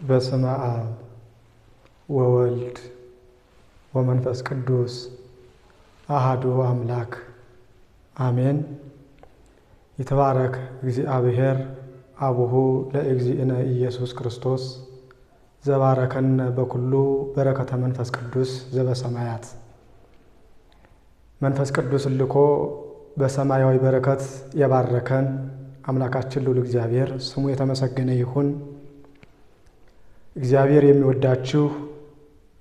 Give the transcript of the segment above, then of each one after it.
በስመ አብ ወወልድ ወመንፈስ ቅዱስ አሐዱ አምላክ አሜን። ይትባረክ እግዚአብሔር አቡሁ ለእግዚእነ ኢየሱስ ክርስቶስ ዘባረከነ በኩሉ በረከተ መንፈስ ቅዱስ ዘበሰማያት። መንፈስ ቅዱስ ልኮ በሰማያዊ በረከት የባረከን አምላካችን ልዑል እግዚአብሔር ስሙ የተመሰገነ ይሁን። እግዚአብሔር የሚወዳችሁ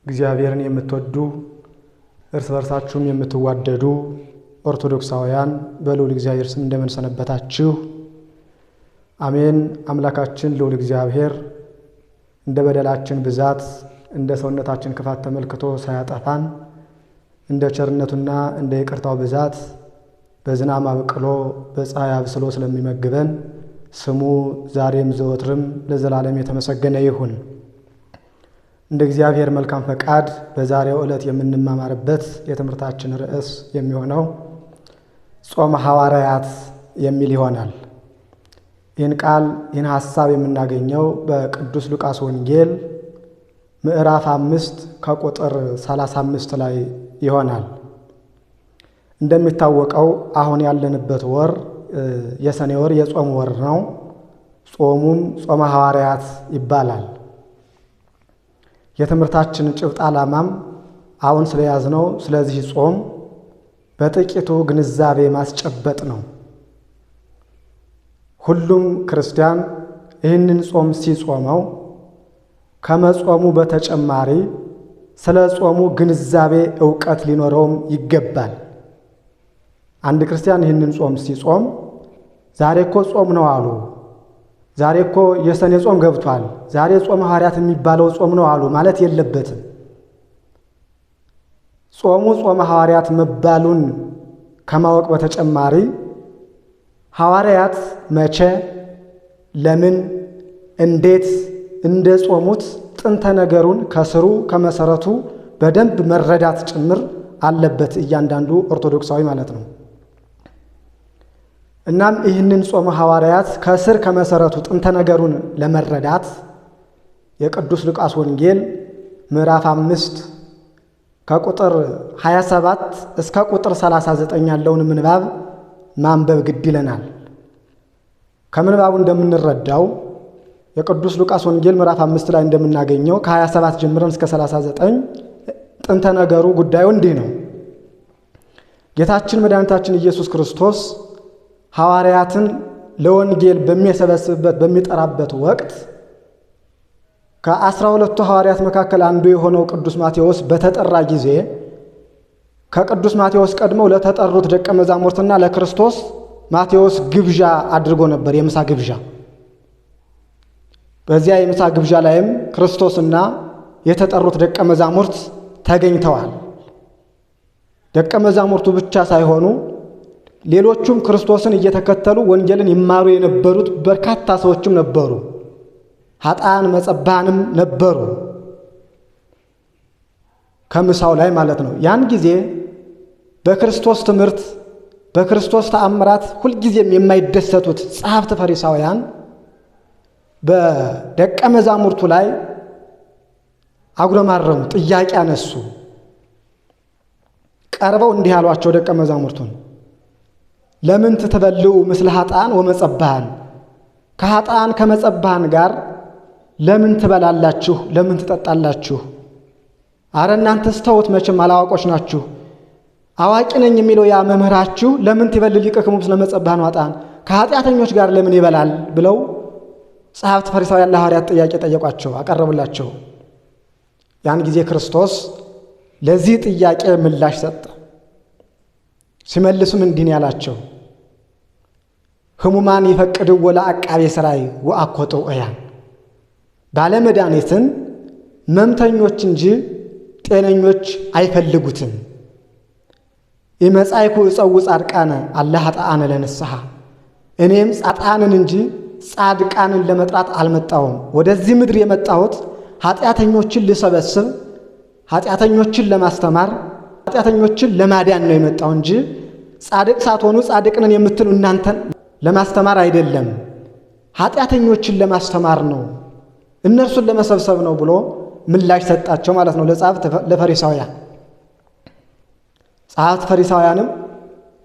እግዚአብሔርን የምትወዱ እርስ በርሳችሁም የምትዋደዱ ኦርቶዶክሳውያን በልዑል እግዚአብሔር ስም እንደምን ሰነበታችሁ? አሜን። አምላካችን ልዑል እግዚአብሔር እንደ በደላችን ብዛት እንደ ሰውነታችን ክፋት ተመልክቶ ሳያጠፋን እንደ ቸርነቱና እንደ ይቅርታው ብዛት በዝናብ አብቅሎ በፀሐይ አብስሎ ስለሚመግበን ስሙ ዛሬም ዘወትርም ለዘላለም የተመሰገነ ይሁን። እንደ እግዚአብሔር መልካም ፈቃድ በዛሬው ዕለት የምንማማርበት የትምህርታችን ርዕስ የሚሆነው ጾመ ሐዋርያት የሚል ይሆናል። ይህን ሐሳብ የምናገኘው በቅዱስ ሉቃስ ወንጌል ምዕራፍ 5 ከቁጥር 35 ላይ ይሆናል። እንደሚታወቀው አሁን ያለንበት ወር የሰኔ ወር የጾም ወር ነው። ጾሙም ጾመ ሐዋርያት ይባላል። የትምህርታችን ጭብጥ ዓላማም አሁን ስለያዝነው ስለዚህ ጾም በጥቂቱ ግንዛቤ ማስጨበጥ ነው። ሁሉም ክርስቲያን ይህንን ጾም ሲጾመው ከመጾሙ በተጨማሪ ስለ ጾሙ ግንዛቤ ዕውቀት ሊኖረውም ይገባል። አንድ ክርስቲያን ይህንን ጾም ሲጾም ዛሬ እኮ ጾም ነው አሉ፣ ዛሬ እኮ የሰኔ ጾም ገብቷል፣ ዛሬ ጾመ ሐዋርያት የሚባለው ጾም ነው አሉ ማለት የለበትም። ጾሙ ጾመ ሐዋርያት መባሉን ከማወቅ በተጨማሪ ሐዋርያት መቼ፣ ለምን፣ እንዴት እንደ ጾሙት ጥንተ ነገሩን ከስሩ ከመሰረቱ በደንብ መረዳት ጭምር አለበት እያንዳንዱ ኦርቶዶክሳዊ ማለት ነው። እናም ይህንን ጾመ ሐዋርያት ከስር ከመሰረቱ ጥንተ ነገሩን ለመረዳት የቅዱስ ሉቃስ ወንጌል ምዕራፍ 5 ከቁጥር 27 እስከ ቁጥር 39 ያለውን ምንባብ ማንበብ ግድ ይለናል። ከምንባቡ እንደምንረዳው የቅዱስ ሉቃስ ወንጌል ምዕራፍ 5 ላይ እንደምናገኘው ከ27 ጀምረን እስከ 39 ጥንተ ነገሩ ጉዳዩ እንዲህ ነው። ጌታችን መድኃኒታችን ኢየሱስ ክርስቶስ ሐዋርያትን ለወንጌል በሚሰበስብበት በሚጠራበት ወቅት ከ12ቱ ሐዋርያት መካከል አንዱ የሆነው ቅዱስ ማቴዎስ በተጠራ ጊዜ ከቅዱስ ማቴዎስ ቀድመው ለተጠሩት ደቀ መዛሙርትና ለክርስቶስ ማቴዎስ ግብዣ አድርጎ ነበር፣ የምሳ ግብዣ። በዚያ የምሳ ግብዣ ላይም ክርስቶስና የተጠሩት ደቀ መዛሙርት ተገኝተዋል። ደቀ መዛሙርቱ ብቻ ሳይሆኑ ሌሎቹም ክርስቶስን እየተከተሉ ወንጌልን ይማሩ የነበሩት በርካታ ሰዎችም ነበሩ። ኃጥአን መጸባንም ነበሩ ከምሳው ላይ ማለት ነው። ያን ጊዜ በክርስቶስ ትምህርት በክርስቶስ ተአምራት ሁልጊዜም የማይደሰቱት ጸሐፍት ፈሪሳውያን በደቀ መዛሙርቱ ላይ አጉረማረሙ፣ ጥያቄ አነሱ። ቀርበው እንዲህ አሏቸው ደቀ መዛሙርቱን፣ ለምን ትትበልዑ ምስለ ኃጥአን ወመጸባሃን? ከኃጥአን ከመጸባሃን ጋር ለምን ትበላላችሁ? ለምን ትጠጣላችሁ? አረ እናንተስ ተውት፣ መቼም አላዋቆች ናችሁ። አዋቂ ነኝ የሚለው ያ መምህራችሁ ለምን ትበልዕ ሊቅክሙ ምስለ መጸባሃን ወኃጥአን? ከኃጢአተኞች ጋር ለምን ይበላል? ብለው ጸሐፍት ፈሪሳውያን ለሐዋርያት ጥያቄ ጠየቋቸው፣ አቀረቡላቸው። ያን ጊዜ ክርስቶስ ለዚህ ጥያቄ ምላሽ ሰጠ። ሲመልሱም እንዲህ ነው ያላቸው፣ ሕሙማን ይፈቅድዎ ለዐቃቤ ሥራይ ወአኮ ጥዑያን። ባለመድኃኒትን ሕመምተኞች እንጂ ጤነኞች አይፈልጉትም። ኢመጻእኩ እጸውዕ ጻድቃነ አላ ኃጥአነ ለንስሐ። እኔም ጻድቃንን እንጂ ጻድቃንን ለመጥራት አልመጣሁም። ወደዚህ ምድር የመጣሁት ኃጢአተኞችን ልሰበስብ፣ ኃጢአተኞችን ለማስተማር፣ ኃጢአተኞችን ለማዳን ነው የመጣው እንጂ ጻድቅ ሳትሆኑ ጻድቅ ነን የምትሉ እናንተን ለማስተማር አይደለም፣ ኃጢአተኞችን ለማስተማር ነው እነርሱን ለመሰብሰብ ነው ብሎ ምላሽ ሰጣቸው ማለት ነው ለጸሐፍት ለፈሪሳውያን። ጸሐፍት ፈሪሳውያንም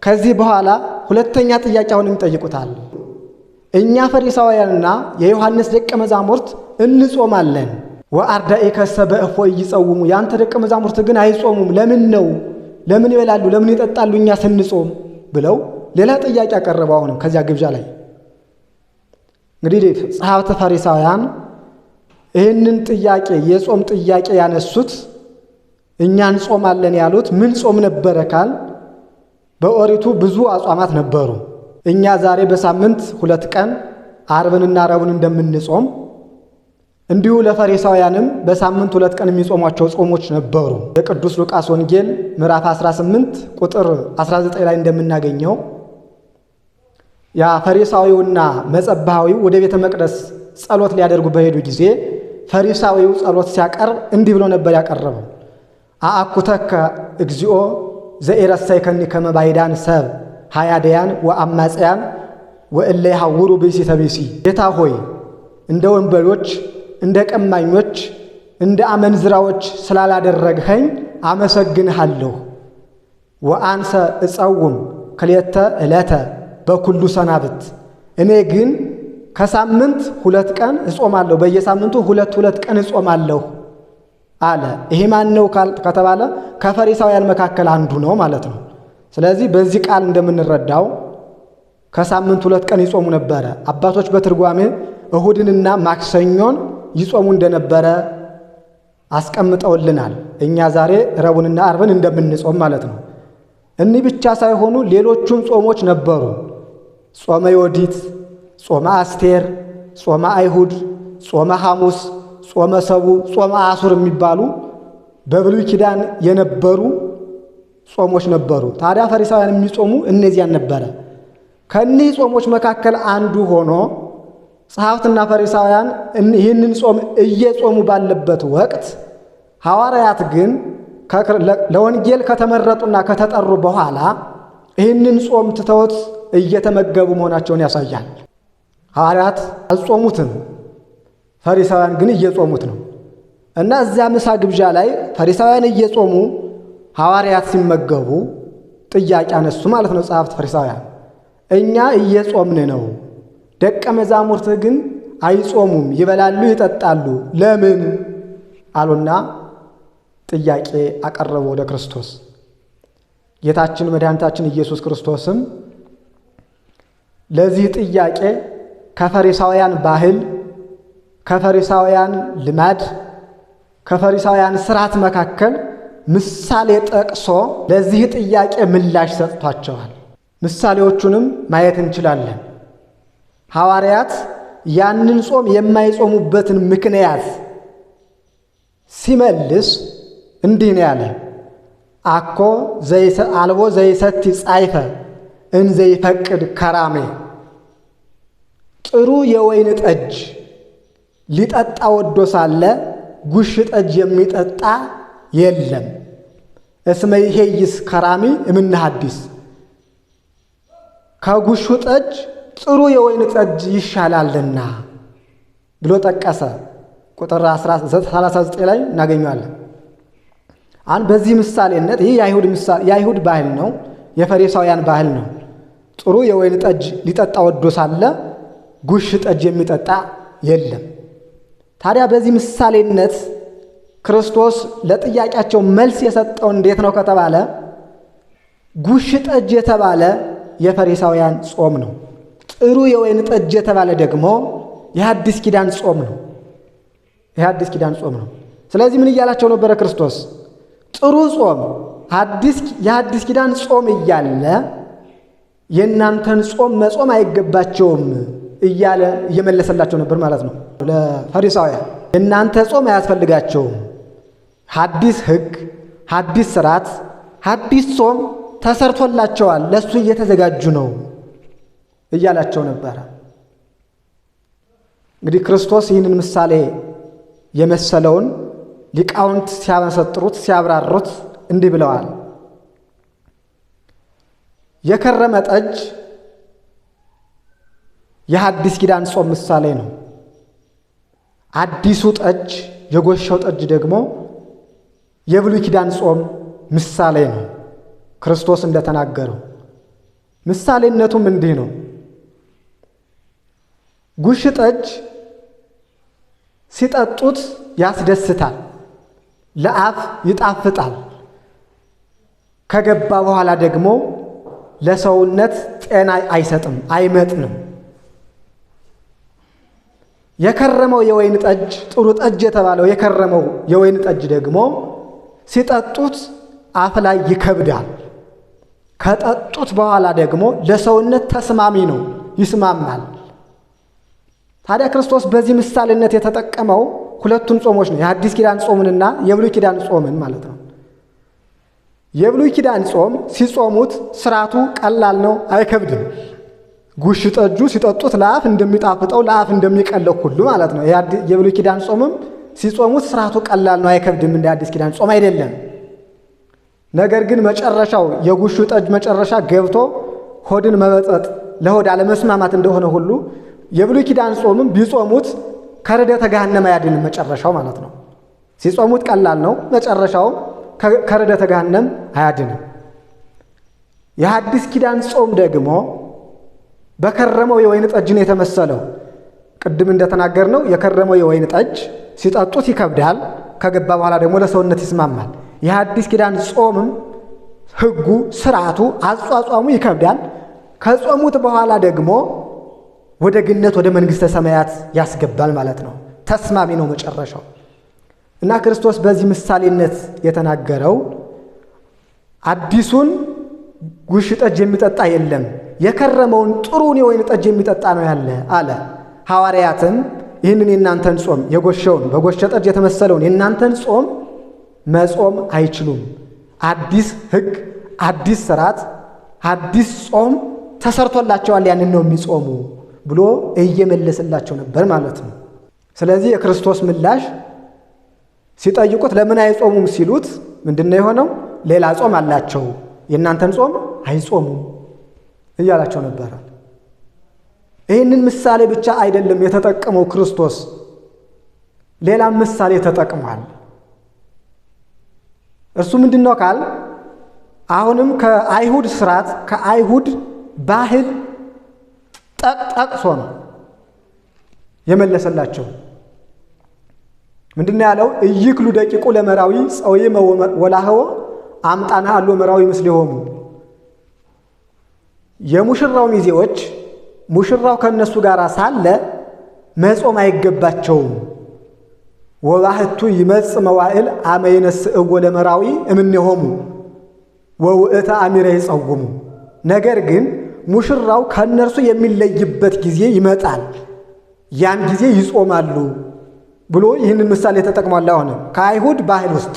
ከዚህ በኋላ ሁለተኛ ጥያቄ አሁንም ይጠይቁታል። እኛ ፈሪሳውያንና የዮሐንስ ደቀ መዛሙርት እንጾማለን፣ ወአርዳኢከሰ በእፎይ ይጸውሙ፣ ያንተ ደቀ መዛሙርት ግን አይጾሙም፣ ለምን ነው? ለምን ይበላሉ? ለምን ይጠጣሉ እኛ ስንጾም? ብለው ሌላ ጥያቄ አቀረቡ። አሁንም ከዚያ ግብዣ ላይ እንግዲህ ጸሐፍት ፈሪሳውያን ይህንን ጥያቄ የጾም ጥያቄ ያነሱት እኛ እንጾማለን ያሉት ምን ጾም ነበረ ካል በኦሪቱ ብዙ አጽዋማት ነበሩ። እኛ ዛሬ በሳምንት 2 ቀን ዓርብንና ረቡዕን እንደምንጾም እንዲሁ ለፈሪሳውያንም በሳምንት 2 ቀን የሚጾሟቸው ጾሞች ነበሩ። የቅዱስ ሉቃስ ወንጌል ምዕራፍ 18 ቁጥር 19 ላይ እንደምናገኘው ያ ፈሪሳዊውና መጸባሃዊው ወደ ቤተ መቅደስ ጸሎት ሊያደርጉ በሄዱ ጊዜ ፈሪሳዊው ጸሎት ሲያቀርብ እንዲህ ብሎ ነበር ያቀረበው። አአኩተከ እግዚኦ ዘኢረሰይከኒ ከመ ባዕዳን ሰብ ሀያደያን ወአማጽያን ወእለ ይሐውሩ ብእሲ ተብእሲ። ጌታ ሆይ እንደ ወንበዶች፣ እንደ ቀማኞች፣ እንደ አመንዝራዎች ስላላደረግኸኝ አመሰግንሃለሁ። ወአንሰ እጸውም ክልኤተ ዕለተ በኩሉ ሰናብት፣ እኔ ግን ከሳምንት 2 ቀን እጾማለሁ፣ በየሳምንቱ 2 ቀን እጾማለሁ አለ። ይሄ ማን ነው ከተባለ ከፈሪሳውያን መካከል አንዱ ነው ማለት ነው። ስለዚህ በዚህ ቃል እንደምንረዳው ከሳምንት 2 ቀን ይጾሙ ነበረ። አባቶች በትርጓሜ እሁድንና ማክሰኞን ይጾሙ እንደነበረ አስቀምጠውልናል። እኛ ዛሬ ረቡዕንና ዓርብን እንደምንጾም ማለት ነው። እኒህ ብቻ ሳይሆኑ ሌሎቹም ጾሞች ነበሩ። ጾመ ዮዲት፣ ጾመ አስቴር፣ ጾመ አይሁድ፣ ጾመ ሐሙስ፣ ጾመ ሰቡዕ፣ ጾመ አሱር የሚባሉ በብሉይ ኪዳን የነበሩ ጾሞች ነበሩ። ታዲያ ፈሪሳውያን የሚጾሙ እነዚያን ነበረ። ከእኒህ ጾሞች መካከል አንዱ ሆኖ ጸሐፍትና ፈሪሳውያን ይህንን ጾም እየጾሙ ባለበት ወቅት ሐዋርያት ግን ለወንጌል ከተመረጡና ከተጠሩ በኋላ ይህንን ጾም ትተውት እየተመገቡ መሆናቸውን ያሳያል። ሐዋርያት አልጾሙትም፣ ፈሪሳውያን ግን እየጾሙት ነው። እና እዚያ ምሳ ግብዣ ላይ ፈሪሳውያን እየጾሙ ሐዋርያት ሲመገቡ ጥያቄ አነሱ ማለት ነው። ጸሐፍት ፈሪሳውያን እኛ እየጾምን ነው፣ ደቀ መዛሙርትህ ግን አይጾሙም፣ ይበላሉ፣ ይጠጣሉ፣ ለምን አሉና ጥያቄ አቀረቡ ወደ ክርስቶስ። ጌታችን መድኃኒታችን ኢየሱስ ክርስቶስም ለዚህ ጥያቄ ከፈሪሳውያን ባህል፣ ከፈሪሳውያን ልማድ፣ ከፈሪሳውያን ስርዓት መካከል ምሳሌ ጠቅሶ ለዚህ ጥያቄ ምላሽ ሰጥቷቸዋል። ምሳሌዎቹንም ማየት እንችላለን። ሐዋርያት ያንን ጾም የማይጾሙበትን ምክንያት ሲመልስ እንዲህ ነው ያለ። አኮ አልቦ ዘይሰቲ ጻይፈ እንዘይፈቅድ ከራሜ፣ ጥሩ የወይን ጠጅ ሊጠጣ ወዶ ሳለ ጉሽ ጠጅ የሚጠጣ የለም። እስመ ይሄይስ ከራሚ እምነ ሐዲስ፣ ከጉሹ ጠጅ ጥሩ የወይን ጠጅ ይሻላልና ብሎ ጠቀሰ። ቁጥር 39 ላይ እናገኘዋለን። በዚህ ምሳሌነት ይህ የአይሁድ ባህል ነው፣ የፈሪሳውያን ባህል ነው። ጥሩ የወይን ጠጅ ሊጠጣ ወዶ ሳለ ጉሽ ጠጅ የሚጠጣ የለም። ታዲያ በዚህ ምሳሌነት ክርስቶስ ለጥያቄያቸው መልስ የሰጠው እንዴት ነው ከተባለ ጉሽ ጠጅ የተባለ የፈሪሳውያን ጾም ነው። ጥሩ የወይን ጠጅ የተባለ ደግሞ የሐዲስ ኪዳን ጾም ነው። የሐዲስ ኪዳን ጾም ነው። ስለዚህ ምን እያላቸው ነበረ ክርስቶስ? ጥሩ ጾም የሐዲስ ኪዳን ጾም እያለ የእናንተን ጾም መጾም አይገባቸውም እያለ እየመለሰላቸው ነበር ማለት ነው። ለፈሪሳውያን የእናንተ ጾም አያስፈልጋቸውም፣ ሐዲስ ሕግ፣ ሐዲስ ሥርዓት፣ ሐዲስ ጾም ተሰርቶላቸዋል፣ ለሱ እየተዘጋጁ ነው እያላቸው ነበረ። እንግዲህ ክርስቶስ ይህንን ምሳሌ የመሰለውን ሊቃውንት ሲያመሰጥሩት ሲያብራሩት እንዲህ ብለዋል። የከረመ ጠጅ የሐዲስ ኪዳን ጾም ምሳሌ ነው። አዲሱ ጠጅ የጎሻው ጠጅ ደግሞ የብሉይ ኪዳን ጾም ምሳሌ ነው። ክርስቶስ እንደተናገረው ምሳሌነቱም እንዲህ ነው። ጉሽ ጠጅ ሲጠጡት ያስደስታል፣ ለአፍ ይጣፍጣል። ከገባ በኋላ ደግሞ ለሰውነት ጤና አይሰጥም፣ አይመጥንም። የከረመው የወይን ጠጅ ጥሩ ጠጅ የተባለው የከረመው የወይን ጠጅ ደግሞ ሲጠጡት አፍ ላይ ይከብዳል። ከጠጡት በኋላ ደግሞ ለሰውነት ተስማሚ ነው፣ ይስማማል። ታዲያ ክርስቶስ በዚህ ምሳሌነት የተጠቀመው ሁለቱን ጾሞች ነው፣ የአዲስ ኪዳን ጾምንና የብሉይ ኪዳን ጾምን ማለት ነው። የብሉይ ኪዳን ጾም ሲጾሙት ስርዓቱ ቀላል ነው፣ አይከብድም። ጉሽ ጠጁ ሲጠጡት ለአፍ እንደሚጣፍጠው ለአፍ እንደሚቀለው ሁሉ ማለት ነው። የብሉይ ኪዳን ጾምም ሲጾሙት ስርዓቱ ቀላል ነው፣ አይከብድም። እንደ አዲስ ኪዳን ጾም አይደለም። ነገር ግን መጨረሻው የጉሹ ጠጅ መጨረሻ ገብቶ ሆድን መበጠጥ ለሆድ አለመስማማት እንደሆነ ሁሉ የብሉይ ኪዳን ጾምም ቢጾሙት ከርደተ ገሃነም አያድንም መጨረሻው ማለት ነው። ሲጾሙት ቀላል ነው፣ መጨረሻው ከርደተ ገሃነም አያድንም። የአዲስ ኪዳን ጾም ደግሞ በከረመው የወይን ጠጅ ነው የተመሰለው። ቅድም እንደተናገርነው የከረመው የወይን ጠጅ ሲጠጡት ይከብዳል፣ ከገባ በኋላ ደግሞ ለሰውነት ይስማማል። የአዲስ ኪዳን ጾምም ሕጉ፣ ስርዓቱ፣ አጿጿሙ ይከብዳል። ከጾሙት በኋላ ደግሞ ወደ ገነት ወደ መንግሥተ ሰማያት ያስገባል ማለት ነው። ተስማሚ ነው መጨረሻው እና ክርስቶስ በዚህ ምሳሌነት የተናገረው አዲሱን ጉሽ ጠጅ የሚጠጣ የለም፣ የከረመውን ጥሩን የወይን ጠጅ የሚጠጣ ነው ያለ አለ። ሐዋርያትም ይህንን የእናንተን ጾም የጎሸውን በጎሸ ጠጅ የተመሰለውን የእናንተን ጾም መጾም አይችሉም፣ አዲስ ሕግ፣ አዲስ ስርዓት፣ አዲስ ጾም ተሰርቶላቸዋል፣ ያንን ነው የሚጾሙ ብሎ እየመለሰላቸው ነበር ማለት ነው። ስለዚህ የክርስቶስ ምላሽ ሲጠይቁት ለምን አይጾሙም ሲሉት ምንድነው የሆነው? ሌላ ጾም አላቸው፣ የእናንተን ጾም አይጾሙም እያላቸው ነበረ። ይህንን ምሳሌ ብቻ አይደለም የተጠቀመው ክርስቶስ፣ ሌላም ምሳሌ ተጠቅሟል። እርሱ ምንድነው ካል አሁንም ከአይሁድ ስርዓት ከአይሁድ ባህል ጠቅሶ ነው የመለሰላቸው። ምንድነው ያለው? እይክሉ ደቂቁ ለመራዊ ጸውየ ወላህወ አምጣና አሎ መራዊ ምስሌሆሙ። የሙሽራው ሚዜዎች ሙሽራው ከነሱ ጋር ሳለ መጾም አይገባቸውም። ወባህቱ ይመጽ መዋዕል አመ ይነስእዎ ለመራዊ እምኔሆሙ ወውእተ አሚረ ይጸውሙ። ነገር ግን ሙሽራው ከነርሱ የሚለይበት ጊዜ ይመጣል፣ ያን ጊዜ ይጾማሉ ብሎ ይህንን ምሳሌ ተጠቅሟል። አሁን ከአይሁድ ባህል ውስጥ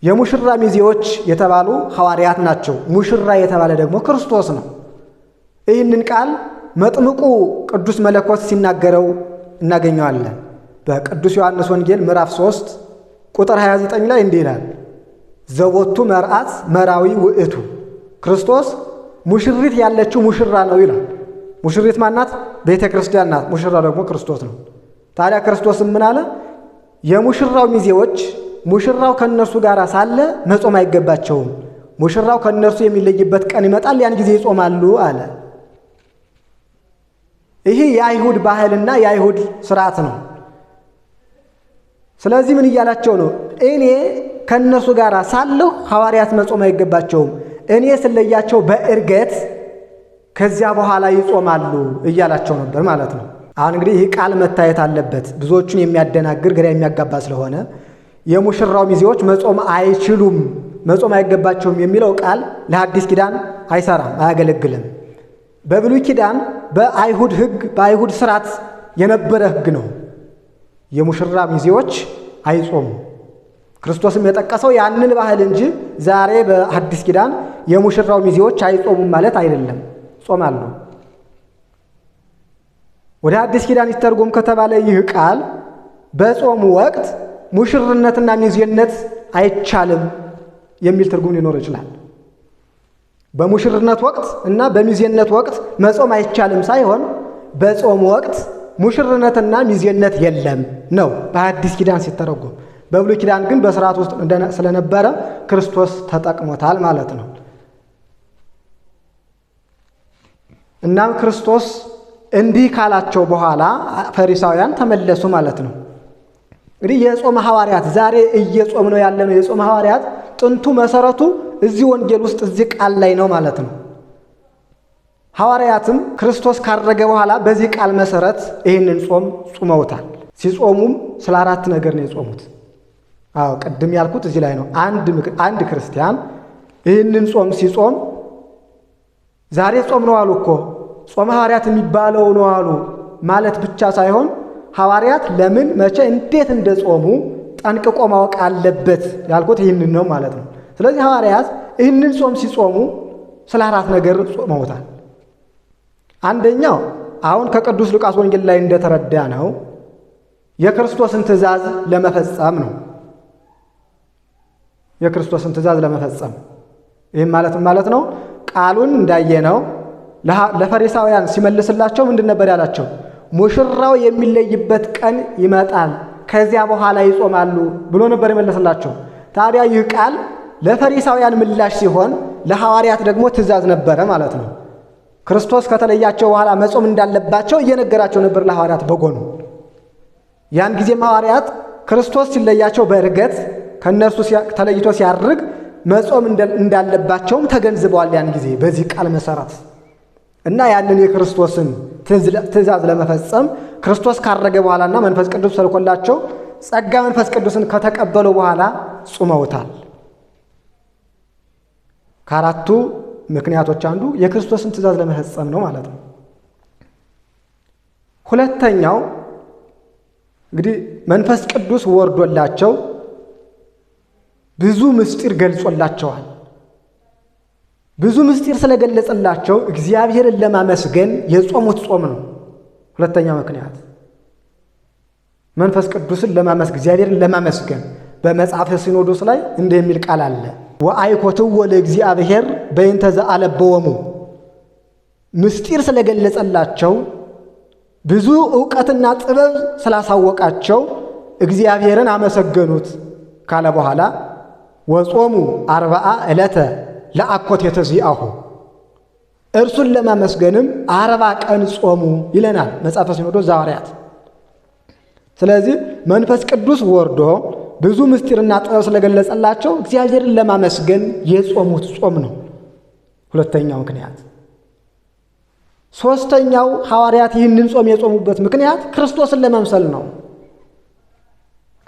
የሙሽራ ሚዜዎች የተባሉ ሐዋርያት ናቸው። ሙሽራ የተባለ ደግሞ ክርስቶስ ነው። ይህንን ቃል መጥምቁ ቅዱስ መለኮት ሲናገረው እናገኘዋለን። በቅዱስ ዮሐንስ ወንጌል ምዕራፍ 3 ቁጥር 29 ላይ እንዲህ ይላል፣ ዘቦቱ መርዓት መራዊ ውእቱ። ክርስቶስ ሙሽሪት ያለችው ሙሽራ ነው ይላል። ሙሽሪት ማናት? ቤተ ክርስቲያን ናት። ሙሽራ ደግሞ ክርስቶስ ነው። ታዲያ ክርስቶስም ምን አለ? የሙሽራው ሚዜዎች ሙሽራው ከነርሱ ጋር ሳለ መጾም አይገባቸውም፣ ሙሽራው ከነርሱ የሚለይበት ቀን ይመጣል፣ ያን ጊዜ ይጾማሉ አለ። ይህ የአይሁድ ባህልና የአይሁድ ስርዓት ነው። ስለዚህ ምን እያላቸው ነው? እኔ ከነሱ ጋር ሳለሁ ሐዋርያት መጾም አይገባቸውም፣ እኔ ስለያቸው በእርገት ከዚያ በኋላ ይጾማሉ እያላቸው ነበር ማለት ነው። አሁን እንግዲህ ይህ ቃል መታየት አለበት፣ ብዙዎቹን የሚያደናግር ግራ የሚያጋባ ስለሆነ የሙሽራው ሚዜዎች መጾም አይችሉም፣ መጾም አይገባቸውም የሚለው ቃል ለአዲስ ኪዳን አይሰራም፣ አያገለግልም። በብሉይ ኪዳን በአይሁድ ሕግ በአይሁድ ስርዓት የነበረ ሕግ ነው። የሙሽራ ሚዜዎች አይጾሙ። ክርስቶስም የጠቀሰው ያንን ባህል እንጂ ዛሬ በአዲስ ኪዳን የሙሽራው ሚዜዎች አይጾሙም ማለት አይደለም፣ ጾማሉ። ወደ አዲስ ኪዳን ይተርጎም ከተባለ ይህ ቃል በጾሙ ወቅት ሙሽርነትና ሚዜነት አይቻልም የሚል ትርጉም ሊኖር ይችላል። በሙሽርነት ወቅት እና በሚዜነት ወቅት መጾም አይቻልም ሳይሆን በጾም ወቅት ሙሽርነትና ሚዜነት የለም ነው በአዲስ ኪዳን ሲተረጎም። በብሉይ ኪዳን ግን በሥርዓት ውስጥ ስለነበረ ክርስቶስ ተጠቅሞታል ማለት ነው። እናም ክርስቶስ እንዲህ ካላቸው በኋላ ፈሪሳውያን ተመለሱ ማለት ነው። እንግዲህ የጾመ ሐዋርያት ዛሬ እየጾም ነው ያለነው የጾመ ሐዋርያት ጥንቱ መሰረቱ እዚህ ወንጌል ውስጥ እዚህ ቃል ላይ ነው ማለት ነው። ሐዋርያትም ክርስቶስ ካረገ በኋላ በዚህ ቃል መሰረት ይህንን ጾም ጾመውታል። ሲጾሙም ስለ 4 ነገር ነው የጾሙት። ቅድም ያልኩት እዚህ ላይ ነው። አንድ ክርስቲያን ይህንን ጾም ሲጾም ዛሬ ጾም ነው አሉ እኮ ጾመ ሐዋርያት የሚባለው ነው አሉ ማለት ብቻ ሳይሆን ሐዋርያት ለምን መቼ እንዴት እንደጾሙ ጠንቅቆ ማወቅ አለበት ያልኩት ይህንን ነው ማለት ነው። ስለዚህ ሐዋርያት ይህንን ጾም ሲጾሙ ስለ 4 ነገር ጾመውታል። አንደኛው አሁን ከቅዱስ ሉቃስ ወንጌል ላይ እንደተረዳ ነው የክርስቶስን ትእዛዝ ለመፈጸም ነው። የክርስቶስን ትእዛዝ ለመፈጸም ይህም ማለት ነው ቃሉን እንዳየነው ለፈሪሳውያን ሲመልስላቸው ምንድን ነበር ያላቸው? ሙሽራው የሚለይበት ቀን ይመጣል ከዚያ በኋላ ይጾማሉ ብሎ ነበር የመለሰላቸው። ታዲያ ይህ ቃል ለፈሪሳውያን ምላሽ ሲሆን ለሐዋርያት ደግሞ ትእዛዝ ነበረ ማለት ነው። ክርስቶስ ከተለያቸው በኋላ መጾም እንዳለባቸው እየነገራቸው ነበር ለሐዋርያት በጎኑ። ያን ጊዜም ሐዋርያት ክርስቶስ ሲለያቸው በእርገት ከነርሱ ተለይቶ ሲያርግ መጾም እንዳለባቸውም ተገንዝበዋል ያን ጊዜ በዚህ ቃል መሰረት እና ያንን የክርስቶስን ትእዛዝ ለመፈጸም ክርስቶስ ካረገ በኋላና መንፈስ ቅዱስ ተልኮላቸው ጸጋ መንፈስ ቅዱስን ከተቀበሉ በኋላ ጾመውታል። ከአራቱ ምክንያቶች አንዱ የክርስቶስን ትእዛዝ ለመፈጸም ነው ማለት ነው። ሁለተኛው እንግዲህ መንፈስ ቅዱስ ወርዶላቸው ብዙ ምስጢር ገልጾላቸዋል። ብዙ ምስጢር ስለገለጸላቸው እግዚአብሔርን ለማመስገን የጾሙት ጾም ነው። ሁለተኛው ምክንያት መንፈስ ቅዱስን ለማመስገን እግዚአብሔርን ለማመስገን በመጽሐፈ ሲኖዶስ ላይ እንዲህ የሚል ቃል አለ። ወአይኮትዎ ለእግዚአብሔር በእንተ ዘአለበወሙ ምስጢር ስለገለጸላቸው ብዙ ዕውቀትና ጥበብ ስላሳወቃቸው እግዚአብሔርን አመሰገኑት ካለ በኋላ ወጾሙ 40 ዕለተ ለአኮቴተ ዚአሁ እርሱን ለማመስገንም 40 ቀን ጾሙ ይለናል መጽሐፈ ሲኖዶስ ዘሐዋርያት። ስለዚህ መንፈስ ቅዱስ ወርዶ ብዙ ምስጢርና ጥበብ ስለገለጸላቸው እግዚአብሔርን ለማመስገን የጾሙት ጾም ነው ሁለተኛው ምክንያት። ሶስተኛው ሐዋርያት ይህንን ጾም የጾሙበት ምክንያት ክርስቶስን ለመምሰል ነው።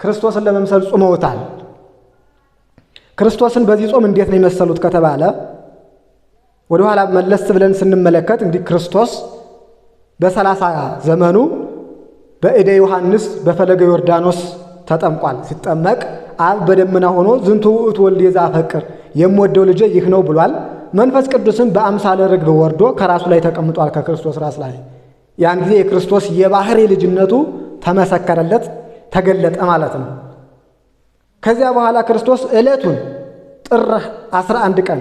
ክርስቶስን ለመምሰል ጾመውታል። ክርስቶስን በዚህ ጾም እንዴት ነው የመሰሉት ከተባለ ወደ ኋላ መለስ ብለን ስንመለከት እንግዲህ ክርስቶስ በ30 ዘመኑ በእደ ዮሐንስ በፈለገ ዮርዳኖስ ተጠምቋል። ሲጠመቅ አብ በደመና ሆኖ ዝንቱ ውእቱ ወልዴ ዘአፈቅር የምወደው ልጄ ይህ ነው ብሏል። መንፈስ ቅዱስም በአምሳለ ርግብ ወርዶ ከራሱ ላይ ተቀምጧል ከክርስቶስ ራስ ላይ። ያን ጊዜ የክርስቶስ የባህሪ ልጅነቱ ተመሰከረለት፣ ተገለጠ ማለት ነው። ከዚያ በኋላ ክርስቶስ ዕለቱን ጥር 11 ቀን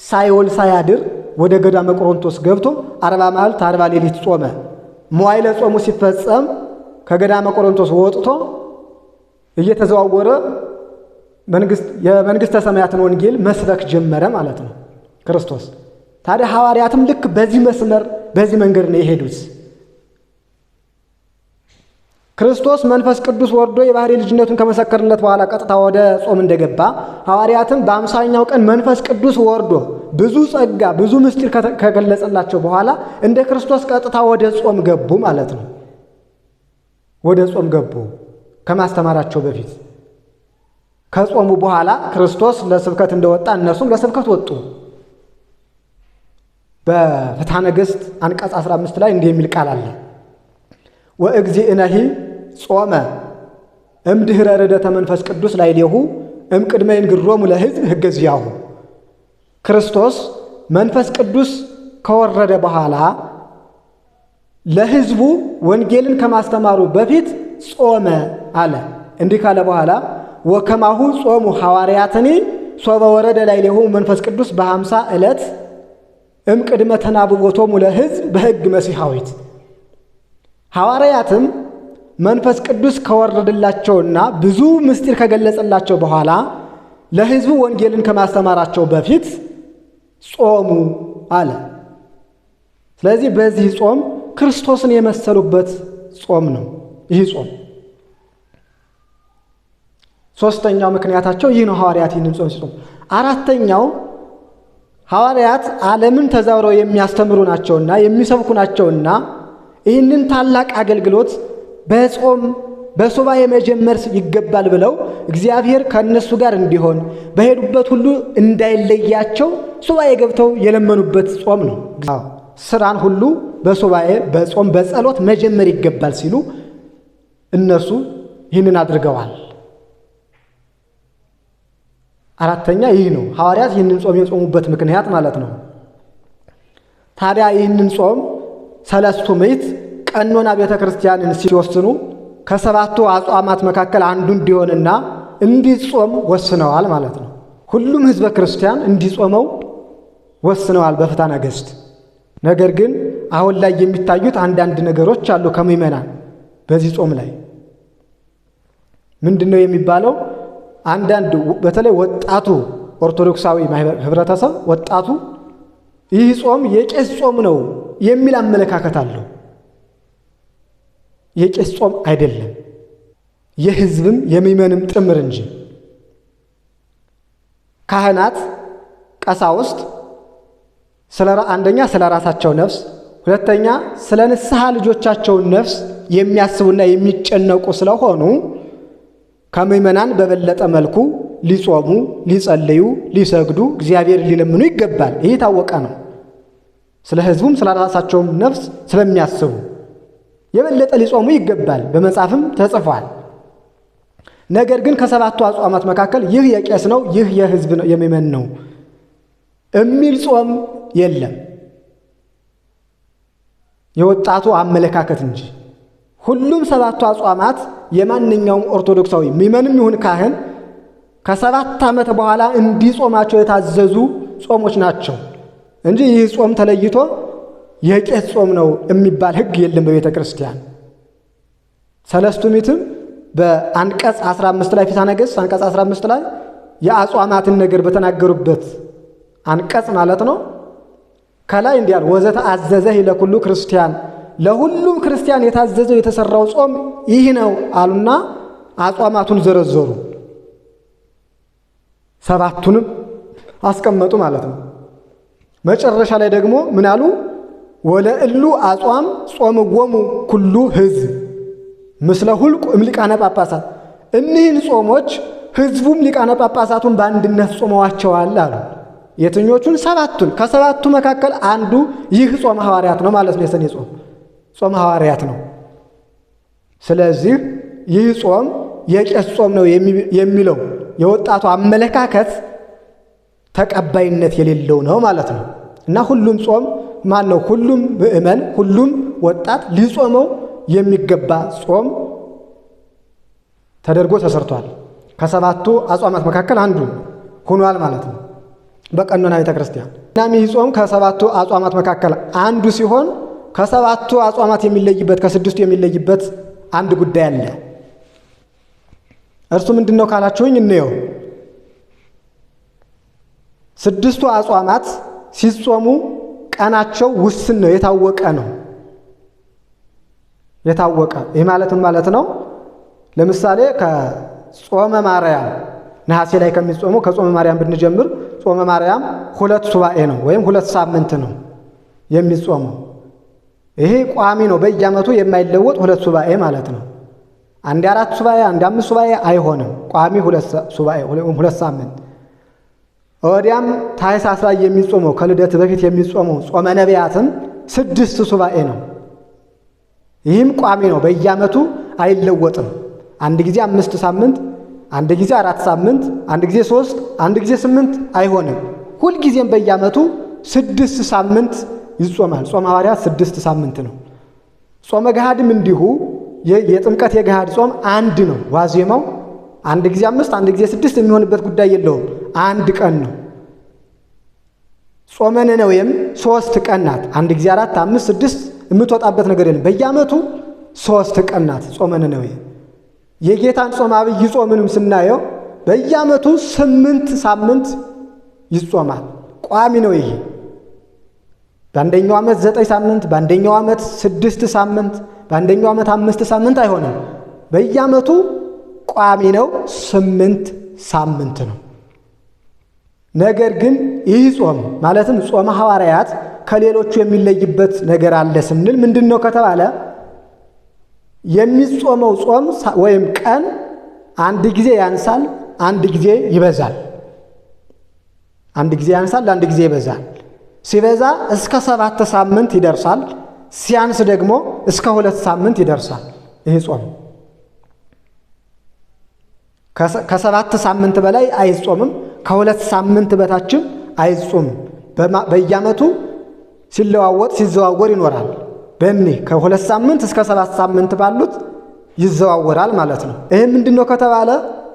ሳይውል ሳያድር ወደ ገዳመ ቆሮንቶስ ገብቶ 40 መዓልት 40 ሌሊት ጾመ። መዋዕለ ጾሙ ሲፈጸም ከገዳመ ቆሮንቶስ ወጥቶ እየተዘዋወረ የመንግሥተ ሰማያትን ወንጌል መስበክ ጀመረ ማለት ነው ክርስቶስ። ታዲያ ሐዋርያትም ልክ በዚህ መስመር በዚህ መንገድ ነው የሄዱት። ክርስቶስ መንፈስ ቅዱስ ወርዶ የባህሪ ልጅነቱን ከመሰከረለት በኋላ ቀጥታ ወደ ጾም እንደገባ ሐዋርያትም በ50ኛው ቀን መንፈስ ቅዱስ ወርዶ ብዙ ጸጋ ብዙ ምስጢር ከገለጸላቸው በኋላ እንደ ክርስቶስ ቀጥታ ወደ ጾም ገቡ ማለት ነው። ወደ ጾም ገቡ ከማስተማራቸው በፊት። ከጾሙ በኋላ ክርስቶስ ለስብከት እንደወጣ እነሱም ለስብከት ወጡ። በፍትሐ ነገሥት አንቀጽ 15 ላይ እንዲህ የሚል ቃል አለ። ወእግዚእነሂ ጾመ እምድኅረ ርደተ መንፈስ ቅዱስ ላዕሌሁ እምቅድመ ይንግሮሙ ለሕዝብ ሕገ ዚአሁ። ክርስቶስ መንፈስ ቅዱስ ከወረደ በኋላ ለሕዝቡ ወንጌልን ከማስተማሩ በፊት ጾመ አለ። እንዲህ ካለ በኋላ ወከማሁ ጾሙ ሐዋርያትኒ ሶበ ወረደ ላዕሌሁ መንፈስ ቅዱስ በ50 ዕለት እምቅድመ ተናብቦቶሙ ለሕዝብ በሕግ መሲሐዊት። ሐዋርያትም መንፈስ ቅዱስ ከወረደላቸውና ብዙ ምስጢር ከገለጸላቸው በኋላ ለሕዝቡ ወንጌልን ከማስተማራቸው በፊት ጾሙ አለ። ስለዚህ በዚህ ጾም ክርስቶስን የመሰሉበት ጾም ነው ይህ ጾም። ሶስተኛው ምክንያታቸው ይህ ነው፣ ሐዋርያት ይህንን ጾም ሲጾሙ። አራተኛው ሐዋርያት ዓለምን ተዛውረው የሚያስተምሩ ናቸውና የሚሰብኩ ናቸውና ይህንን ታላቅ አገልግሎት በጾም በሱባኤ መጀመር ይገባል ብለው እግዚአብሔር ከእነሱ ጋር እንዲሆን በሄዱበት ሁሉ እንዳይለያቸው ሱባኤ ገብተው የለመኑበት ጾም ነው። ስራን ሁሉ በሱባኤ በጾም በጸሎት መጀመር ይገባል ሲሉ እነሱ ይህንን አድርገዋል። አራተኛ ይህ ነው፣ ሐዋርያት ይህንን ጾም የጾሙበት ምክንያት ማለት ነው። ታዲያ ይህንን ጾም ሰለስቱ ምዕት ቀኖና ቤተ ክርስቲያንን ሲወስኑ ከሰባቱ አጽዋማት መካከል አንዱ እንዲሆንና እንዲጾም ወስነዋል ማለት ነው። ሁሉም ሕዝበ ክርስቲያን እንዲጾመው ወስነዋል በፍትሐ ነገሥት። ነገር ግን አሁን ላይ የሚታዩት አንዳንድ ነገሮች አሉ ከምዕመናን በዚህ ጾም ላይ ምንድነው የሚባለው? አንዳንድ በተለይ ወጣቱ ኦርቶዶክሳዊ ህብረተሰብ ወጣቱ ይህ ጾም የቄስ ጾም ነው የሚል አመለካከት አለው። የቄስ ጾም አይደለም፣ የሕዝብም የምዕመንም ጥምር እንጂ። ካህናት፣ ቀሳውስት አንደኛ ስለ ራሳቸው ነፍስ፣ ሁለተኛ ስለ ንስሐ ልጆቻቸውን ነፍስ የሚያስቡና የሚጨነቁ ስለሆኑ ከምዕመናን በበለጠ መልኩ ሊጾሙ፣ ሊጸልዩ፣ ሊሰግዱ፣ እግዚአብሔር ሊለምኑ ይገባል። ይህ የታወቀ ነው። ስለ ሕዝቡም ስለ ራሳቸውም ነፍስ ስለሚያስቡ የበለጠ ሊጾሙ ይገባል፣ በመጽሐፍም ተጽፏል። ነገር ግን ከሰባቱ አጽዋማት መካከል ይህ የቄስ ነው፣ ይህ የሕዝብ ነው፣ የምዕመን ነው የሚል ጾም የለም፣ የወጣቱ አመለካከት እንጂ። ሁሉም ሰባቱ አጽዋማት የማንኛውም ኦርቶዶክሳዊ ምዕመንም ይሁን ካህን ከ7 ዓመት በኋላ እንዲጾማቸው የታዘዙ ጾሞች ናቸው እንጂ ይህ ጾም ተለይቶ የቄስ ጾም ነው የሚባል ሕግ የለም በቤተ ክርስቲያን። ሰለስቱ ምዕትም በአንቀጽ 15 ላይ ፍትሐ ነገሥት አንቀጽ 15 ላይ የአጽዋማትን ነገር በተናገሩበት አንቀጽ ማለት ነው ከላይ እንዲያል ወዘተ አዘዘ ለኩሉ ክርስቲያን፣ ለሁሉም ክርስቲያን የታዘዘው የተሰራው ጾም ይህ ነው አሉና አጽዋማቱን ዘረዘሩ። ሰባቱንም አስቀመጡ ማለት ነው። መጨረሻ ላይ ደግሞ ምን አሉ? ወለእሉ አጽዋም ጾምዎሙ ኩሉ ሕዝብ ምስለ ሁልቁ እምሊቃነ ጳጳሳት፣ እኒህን ጾሞች ሕዝቡም ሊቃነ ጳጳሳቱን በአንድነት ጾመዋቸዋል አሉ። የትኞቹን? ሰባቱን። ከሰባቱ መካከል አንዱ ይህ ጾም ሐዋርያት ነው ማለት ነው። የሰኔ ጾም ሐዋርያት ነው። ስለዚህ ይህ ጾም የቄስ ጾም ነው የሚለው የወጣቱ አመለካከት ተቀባይነት የሌለው ነው ማለት ነው። እና ሁሉም ጾም ነው? ሁሉም ምዕመን፣ ሁሉም ወጣት ሊጾመው የሚገባ ጾም ተደርጎ ተሰርቷል። ከሰባቱ አጽዋማት መካከል አንዱ ሆኗል ማለት ነው በቀኖና ቤተ ክርስቲያን። እናም ይህ ጾም ከሰባቱ አጽዋማት መካከል አንዱ ሲሆን ከሰባቱ አጽዋማት የሚለይበት ከስድስቱ የሚለይበት አንድ ጉዳይ አለ። እርሱ ምንድነው ካላችሁኝ እንየው። ስድስቱ አጽዋማት ሲጾሙ ቀናቸው ውስን ነው፣ የታወቀ ነው። የታወቀ ይህ ማለት ነው። ለምሳሌ ከጾመ ማርያም ነሐሴ ላይ ከሚጾሙ ከጾመ ማርያም ብንጀምር ጾመ ማርያም 2 ሱባኤ ነው ወይም 2 ሳምንት ነው የሚጾመው። ይሄ ቋሚ ነው፣ በየዓመቱ የማይለወጥ 2 ሱባኤ ማለት ነው። አንድ 4 ሱባኤ አንድ 5 ሱባኤ አይሆንም፣ ቋሚ 2 ሱባኤ 2 ሳምንት። ወዲያም ታኅሳስ ላይ የሚጾመው ከልደት በፊት የሚጾመው ጾመ ነቢያትም 6 ሱባኤ ነው። ይህም ቋሚ ነው፣ በየዓመቱ አይለወጥም። አንድ ጊዜ 5 ሳምንት፣ አንድ ጊዜ 4 ሳምንት፣ አንድ ጊዜ 3፣ አንድ ጊዜ 8 አይሆንም። ሁልጊዜም በየዓመቱ 6 ሳምንት ይጾማል። ጾመ ሐዋርያት 6 ሳምንት ነው። ጾመ ገሃድም እንዲሁ የጥምቀት የገሃድ ጾም አንድ ነው። ዋዜማው አንድ ጊዜ 5 አንድ ጊዜ 6 የሚሆንበት ጉዳይ የለውም፣ አንድ ቀን ነው። ጾመ ነነዌም 3 ቀን ናት። አንድ ጊዜ 4፣ 5፣ 6 የምትወጣበት ነገር የለም። በየዓመቱ 3 ቀን ናት ጾመ ነነዌ። የጌታን ጾም አብይ ጾምንም ስናየው በየዓመቱ 8 ሳምንት ይጾማል። ቋሚ ነው ይሄ። በአንደኛው ዓመት 9 ሳምንት፣ በአንደኛው ዓመት 6 ሳምንት፣ በአንደኛው ዓመት 5 ሳምንት አይሆንም። በየዓመቱ ቋሚ ነው፣ 8 ሳምንት ነው። ነገር ግን ይህ ጾም ማለትም ጾመ ሐዋርያት ከሌሎቹ የሚለይበት ነገር አለ ስንል ምንድነው ከተባለ የሚጾመው ጾም ወይም ቀን አንድ ጊዜ ያንሳል፣ አንድ ጊዜ ይበዛል። አንድ ጊዜ ያንሳል፣ አንድ ጊዜ ይበዛል። ሲበዛ እስከ 7 ሳምንት ይደርሳል፣ ሲያንስ ደግሞ እስከ 2 ሳምንት ይደርሳል። ይህ ጾም ከ7 ሳምንት በላይ አይጾምም፣ ከ2 ሳምንት በታችም አይጾምም። በየዓመቱ ሲለዋወጥ ሲዘዋወር ይኖራል። በእኒህ ከ2 ሳምንት እስከ 7 ሳምንት ባሉት ይዘዋወራል ማለት ነው። ይህ ምንድነው ከተባለ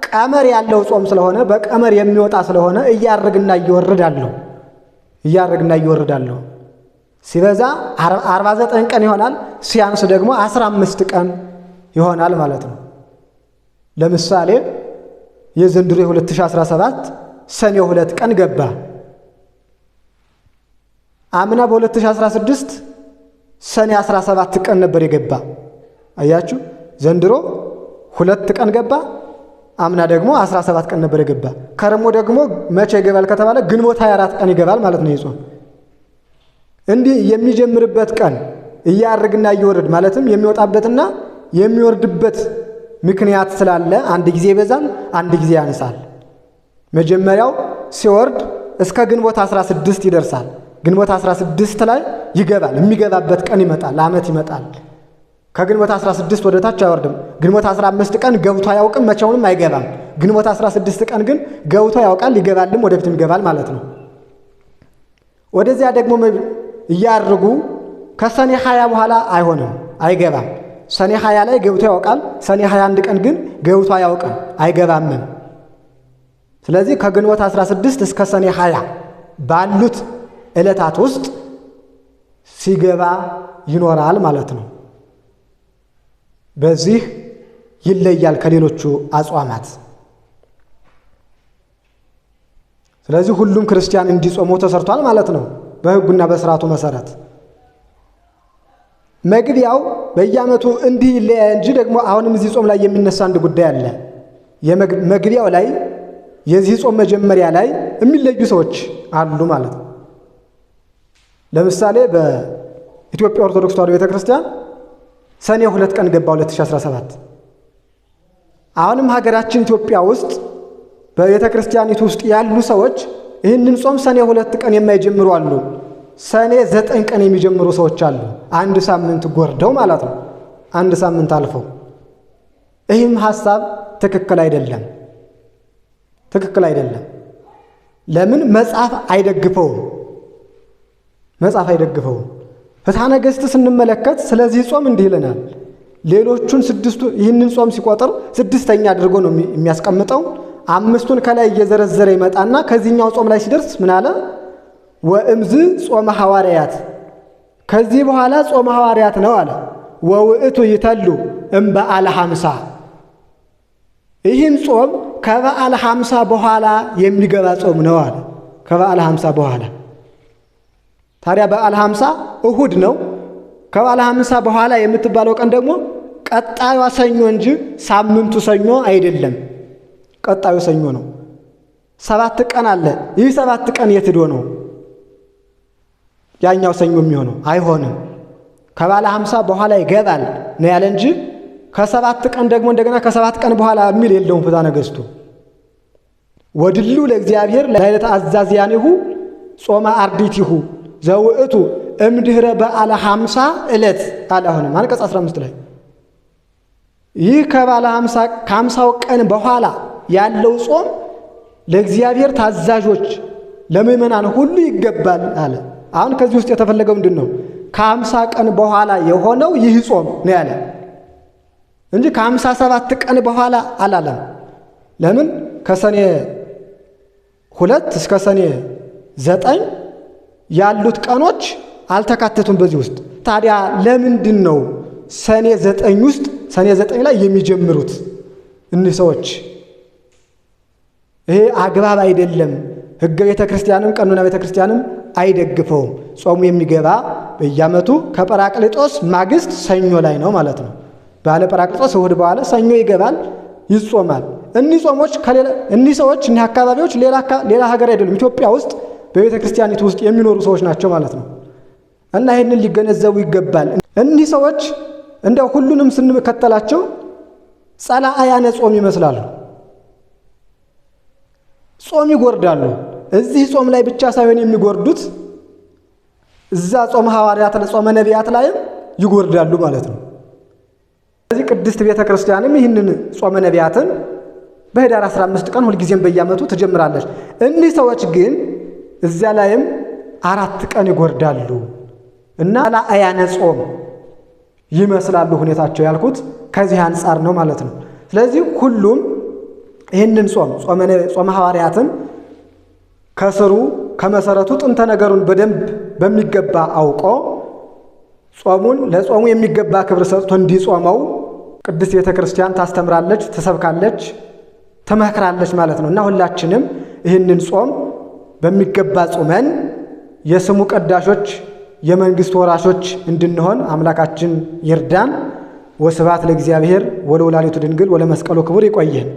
ቀመር ያለው ጾም ስለሆነ በቀመር የሚወጣ ስለሆነ እያርግና እየወረዳለሁ ሲበዛ 49 ቀን ይሆናል፣ ሲያንስ ደግሞ 15 ቀን ይሆናል ማለት ነው። ለምሳሌ የዘንድሮ 2017 ሰኔ 2 ቀን ገባ። አምና በ2016 ሰኔ 17 ቀን ነበር የገባ። አያችሁ፣ ዘንድሮ 2 ቀን ገባ፣ አምና ደግሞ 17 ቀን ነበር የገባ። ከረሞ ደግሞ መቼ ይገባል ከተባለ ግንቦት 24 ቀን ይገባል ማለት ነው። ይጾም እንዲህ የሚጀምርበት ቀን እያርግና እየወረድ ማለትም የሚወጣበትና የሚወርድበት ምክንያት ስላለ አንድ ጊዜ ይበዛል፣ አንድ ጊዜ ያንሳል። መጀመሪያው ሲወርድ እስከ ግንቦት 16 ይደርሳል። ግንቦት 16 ላይ ይገባል። የሚገባበት ቀን ይመጣል፣ ዓመት ይመጣል። ከግንቦት 16 ወደ ታች አይወርድም። ግንቦት 15 ቀን ገብቶ አያውቅም፣ መቼውንም አይገባም። ግንቦት 16 ቀን ግን ገብቶ ያውቃል፣ ይገባልም፣ ወደፊትም ይገባል ማለት ነው። ወደዚያ ደግሞ እያርጉ ከሰኔ 20 በኋላ አይሆንም፣ አይገባም። ሰኔ 20 ላይ ገብቶ ያውቃል። ሰኔ 21 ቀን ግን ገብቶ አያውቅም፣ አይገባምም። ስለዚህ ከግንቦት 16 እስከ ሰኔ 20 ባሉት ዕለታት ውስጥ ሲገባ ይኖራል ማለት ነው። በዚህ ይለያል ከሌሎቹ አጽዋማት። ስለዚህ ሁሉም ክርስቲያን እንዲጾመው ተሰርቷል ማለት ነው በሕጉና በሥርዓቱ መሰረት። መግቢያው በየዓመቱ እንዲህ ይለያል እንጂ ደግሞ አሁንም እዚህ ጾም ላይ የሚነሳ አንድ ጉዳይ አለ። መግቢያው ላይ የዚህ ጾም መጀመሪያ ላይ የሚለዩ ሰዎች አሉ ማለት ነው። ለምሳሌ በኢትዮጵያ ኦርቶዶክስ ተዋሕዶ ቤተክርስቲያን ሰኔ 2 ቀን ገባ 2017። አሁንም ሀገራችን ኢትዮጵያ ውስጥ በቤተክርስቲያኒቱ ውስጥ ያሉ ሰዎች ይህንን ጾም ሰኔ 2 ቀን የማይጀምሩ አሉ። ሰኔ 9 ቀን የሚጀምሩ ሰዎች አሉ። አንድ ሳምንት ጎርደው ማለት ነው፣ አንድ ሳምንት አልፈው። ይህም ሐሳብ ትክክል አይደለም። ለምን? መጽሐፍ አይደግፈውም። ፍትሐ ነገሥት ስንመለከት ስለዚህ ጾም እንዲህ ይለናል። ሌሎቹን 6ቱ ይህንን ጾም ሲቆጥር 6ኛ አድርጎ ነው የሚያስቀምጠው። 5ቱን ከላይ እየዘረዘረ ይመጣና ከዚህኛው ጾም ላይ ሲደርስ ምን አለ? ወእምዝ ጾመ ሐዋርያት፣ ከዚህ በኋላ ጾመ ሐዋርያት ነው አለ። ወውእቱ ይተሉ እምበዓለ 50፣ ይህን ጾም ከበዓለ 50 በኋላ የሚገባ ጾም ነው አለ። ከበዓለ 50 በኋላ ታዲያ በዓለ 50 እሁድ ነው። ከበዓለ 50 በኋላ የምትባለው ቀን ደግሞ ቀጣዩ ሰኞ እንጂ ሳምንቱ ሰኞ አይደለም። ቀጣዩ ሰኞ ነው። 7 ቀን አለ። ይህ 7 ቀን የት ሄዶ ነው ያኛው ሰኞ የሚሆነው? አይሆንም። ከበዓለ 50 በኋላ ይገባል ነው ያለ እንጂ ከ7 ቀን ደግሞ እንደገና ከ7 ቀን በኋላ የሚል የለውም ፍትሐ ነገሥቱ። ወድሉ ለእግዚአብሔር ለይለተ አዛዝያኒሁ ጾመ አርዲቲሁ ዘውእቱ እምድኅረ በዓለ 50 ዕለት አለ። አሁንም አንቀጽ 15 ላይ ይህ ከበዓለ 50 ከ50ው ቀን በኋላ ያለው ጾም ለእግዚአብሔር ታዛዦች ለምእመናን ሁሉ ይገባል አለ። አሁን ከዚህ ውስጥ የተፈለገው ምንድን ነው? ከ50 ቀን በኋላ የሆነው ይህ ጾም ነው ያለ እንጂ ከ57 ቀን በኋላ አላለም። ለምን? ከሰኔ 2 እስከ ሰኔ 9 ያሉት ቀኖች አልተካተቱም በዚህ ውስጥ። ታዲያ ለምንድን ነው ሰኔ 9 ውስጥ ሰኔ 9 ላይ የሚጀምሩት እኒህ ሰዎች ይሄ አግባብ አይደለም። ሕገ ቤተ ክርስቲያንም ቀኖና ቤተ ክርስቲያንም አይደግፈውም። ጾሙ የሚገባ በየዓመቱ ከጰራቅሊጦስ ማግስት ሰኞ ላይ ነው ማለት ነው። ባለ ጰራቅሊጦስ እሑድ በኋላ ሰኞ ይገባል፣ ይጾማል። እኒህ ጾሞች እኒህ ሰዎች እኒህ አካባቢዎች ሌላ ሀገር አይደሉም፣ ኢትዮጵያ ውስጥ በቤተ ክርስቲያኒቱ ውስጥ የሚኖሩ ሰዎች ናቸው ማለት ነው። እና ይህንን ሊገነዘቡ ይገባል። እኒህ ሰዎች እንደው ሁሉንም ስንከተላቸው ጸላአያነ ጾም ይመስላሉ። ጾም ይጎርዳሉ። እዚህ ጾም ላይ ብቻ ሳይሆን የሚጎርዱት እዛ ጾም ሐዋርያት ጾመ ነቢያት ላይም ይጎርዳሉ ማለት ነው። ስለዚህ ቅድስት ቤተ ክርስቲያንም ይህንን ጾመ ነቢያትን በኅዳር 15 ቀን ሁልጊዜም በየዓመቱ ትጀምራለች። እኒህ ሰዎች ግን እዚያ ላይም 4 ቀን ይጎርዳሉ እና ጸላአያነ ጾም ይመስላሉ ሁኔታቸው ያልኩት ከዚህ አንጻር ነው ማለት ነው። ስለዚህ ሁሉም ይህንን ጾመ ሐዋርያትን ከስሩ ከመሰረቱ ጥንተ ነገሩን በደንብ በሚገባ አውቆ ጾሙን ለጾሙ የሚገባ ክብር ሰጥቶ እንዲጾመው ቅድስት ቤተ ክርስቲያን ታስተምራለች፣ ትሰብካለች፣ ትመክራለች ማለት ነው። እና ሁላችንም ይህንን ጾም በሚገባ ጾመን የስሙ ቀዳሾች የመንግስት ወራሾች እንድንሆን አምላካችን ይርዳን። ወስብሐት ለእግዚአብሔር ወለወላዲቱ ድንግል ወለመስቀሉ ክቡር። ይቆየን።